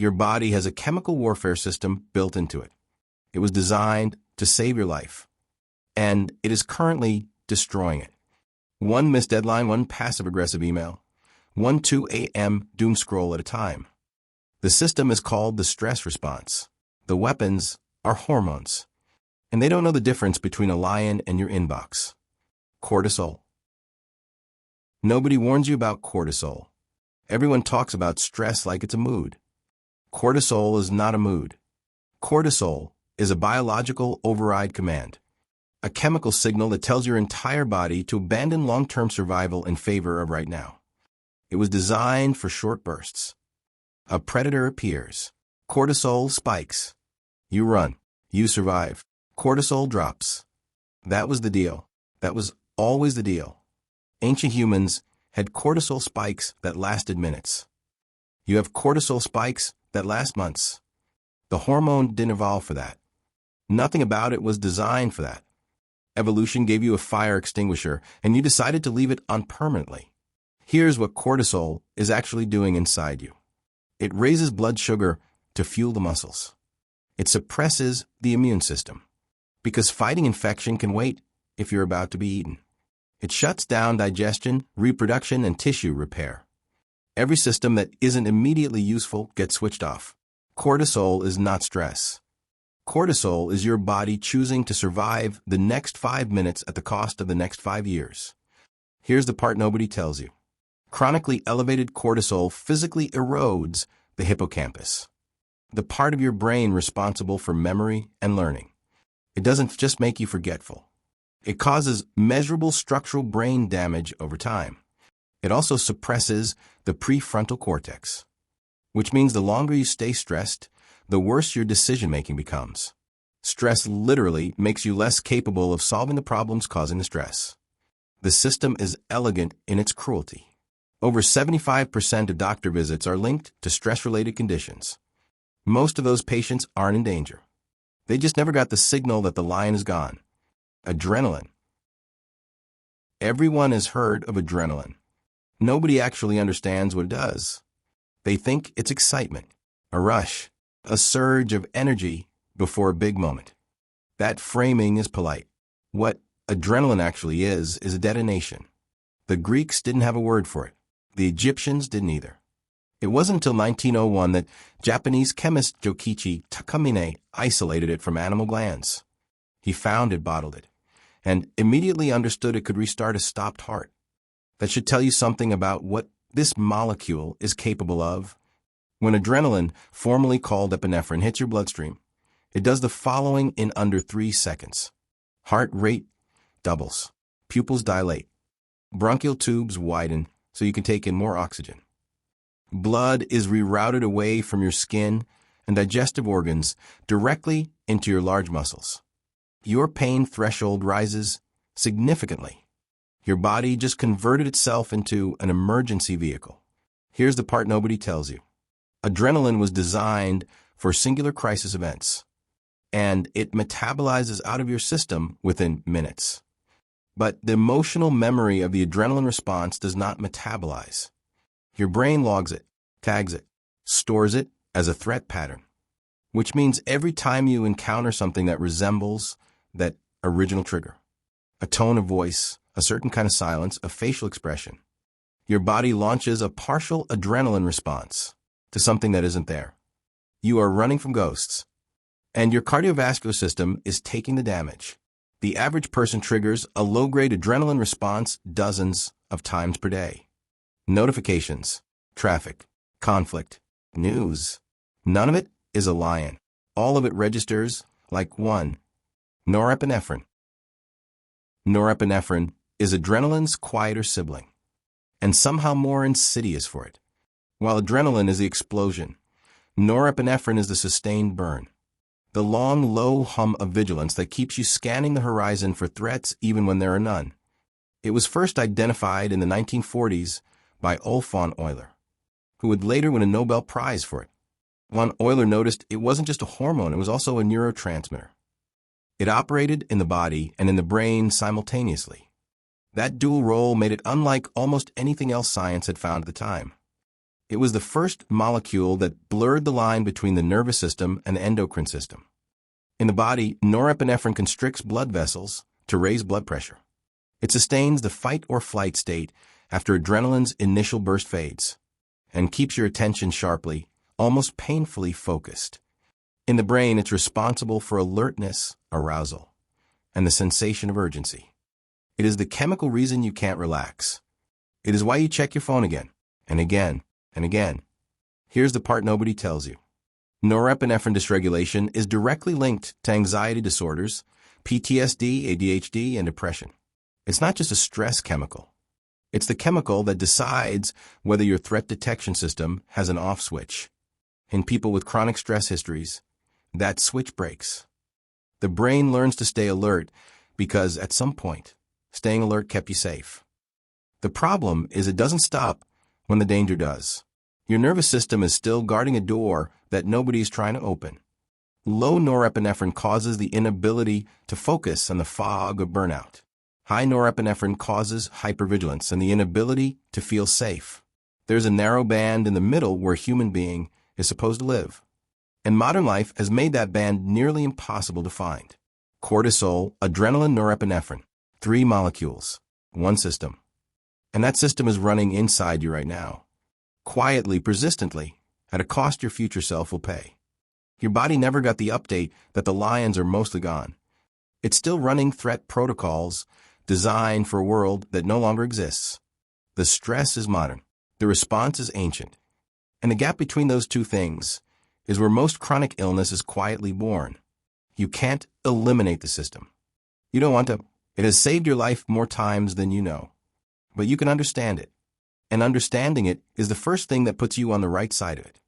Your body has a chemical warfare system built into it. It was designed to save your life, and it is currently destroying it. One missed deadline, one passive-aggressive email, one 2 a.m. doom scroll at a time. The system is called the stress response. The weapons are hormones, and they don't know the difference between a lion and your inbox. Cortisol. Nobody warns you about cortisol. Everyone talks about stress like it's a mood. Cortisol is not a mood. Cortisol is a biological override command, a chemical signal that tells your entire body to abandon long-term survival in favor of right now. It was designed for short bursts. A predator appears. Cortisol spikes. You run. You survive. Cortisol drops. That was the deal. That was always the deal. Ancient humans had cortisol spikes that lasted minutes. You have cortisol spikes that last months. The hormone didn't evolve for that. Nothing about it was designed for that. Evolution gave you a fire extinguisher, and you decided to leave it on permanently. Here's what cortisol is actually doing inside you. It raises blood sugar to fuel the muscles. It suppresses the immune system, because fighting infection can wait if you're about to be eaten. It shuts down digestion, reproduction, and tissue repair. Every system that isn't immediately useful gets switched off. Cortisol is not stress. Cortisol is your body choosing to survive the next 5 minutes at the cost of the next 5 years. Here's the part nobody tells you. Chronically elevated cortisol physically erodes the hippocampus, the part of your brain responsible for memory and learning. It doesn't just make you forgetful. It causes measurable structural brain damage over time. It also suppresses the prefrontal cortex, which means the longer you stay stressed, the worse your decision-making becomes. Stress literally makes you less capable of solving the problems causing the stress. The system is elegant in its cruelty. Over 75% of doctor visits are linked to stress-related conditions. Most of those patients aren't in danger. They just never got the signal that the lion is gone. Adrenaline. Everyone has heard of adrenaline. Nobody actually understands what it does. They think it's excitement, a rush, a surge of energy before a big moment. That framing is polite. What adrenaline actually is a detonation. The Greeks didn't have a word for it. The Egyptians didn't either. It wasn't until 1901 that Japanese chemist Jokichi Takamine isolated it from animal glands. He found it, bottled it, and immediately understood it could restart a stopped heart. That should tell you something about what this molecule is capable of. When adrenaline, formerly called epinephrine, hits your bloodstream, it does the following in under 3 seconds. Heart rate doubles. Pupils dilate. Bronchial tubes widen so you can take in more oxygen. Blood is rerouted away from your skin and digestive organs directly into your large muscles. Your pain threshold rises significantly. Your body just converted itself into an emergency vehicle. Here's the part nobody tells you. Adrenaline was designed for singular crisis events, and it metabolizes out of your system within minutes. But the emotional memory of the adrenaline response does not metabolize. Your brain logs it, tags it, stores it as a threat pattern, which means every time you encounter something that resembles that original trigger, a tone of voice, a certain kind of silence, a facial expression, your body launches a partial adrenaline response to something that isn't there. You are running from ghosts, and your cardiovascular system is taking the damage. The average person triggers a low-grade adrenaline response dozens of times per day. Notifications, traffic, conflict, news. None of it is a lion. All of it registers like one. Norepinephrine. Norepinephrine is adrenaline's quieter sibling, and somehow more insidious for it. While adrenaline is the explosion, norepinephrine is the sustained burn, the long, low hum of vigilance that keeps you scanning the horizon for threats even when there are none. It was first identified in the 1940s by Ulf von Euler, who would later win a Nobel Prize for it. Von Euler noticed it wasn't just a hormone, it was also a neurotransmitter. It operated in the body and in the brain simultaneously. That dual role made it unlike almost anything else science had found at the time. It was the first molecule that blurred the line between the nervous system and the endocrine system. In the body, norepinephrine constricts blood vessels to raise blood pressure. It sustains the fight-or-flight state after adrenaline's initial burst fades and keeps your attention sharply, almost painfully focused. In the brain, it's responsible for alertness, arousal, and the sensation of urgency. It is the chemical reason you can't relax. It is why you check your phone again, and again, and again. Here's the part nobody tells you. Norepinephrine dysregulation is directly linked to anxiety disorders, PTSD, ADHD, and depression. It's not just a stress chemical. It's the chemical that decides whether your threat detection system has an off switch. In people with chronic stress histories, that switch breaks. The brain learns to stay alert because, at some point, staying alert kept you safe. The problem is it doesn't stop when the danger does. Your nervous system is still guarding a door that nobody is trying to open. Low norepinephrine causes the inability to focus on the fog of burnout. High norepinephrine causes hypervigilance and the inability to feel safe. There's a narrow band in the middle where a human being is supposed to live. And modern life has made that band nearly impossible to find. Cortisol, adrenaline, norepinephrine. 3 molecules. 1 system. And that system is running inside you right now. Quietly, persistently, at a cost your future self will pay. Your body never got the update that the lions are mostly gone. It's still running threat protocols designed for a world that no longer exists. The stress is modern. The response is ancient. And the gap between those two things is where most chronic illness is quietly born. You can't eliminate the system. You don't want to. It has saved your life more times than you know. But you can understand it. And understanding it is the first thing that puts you on the right side of it.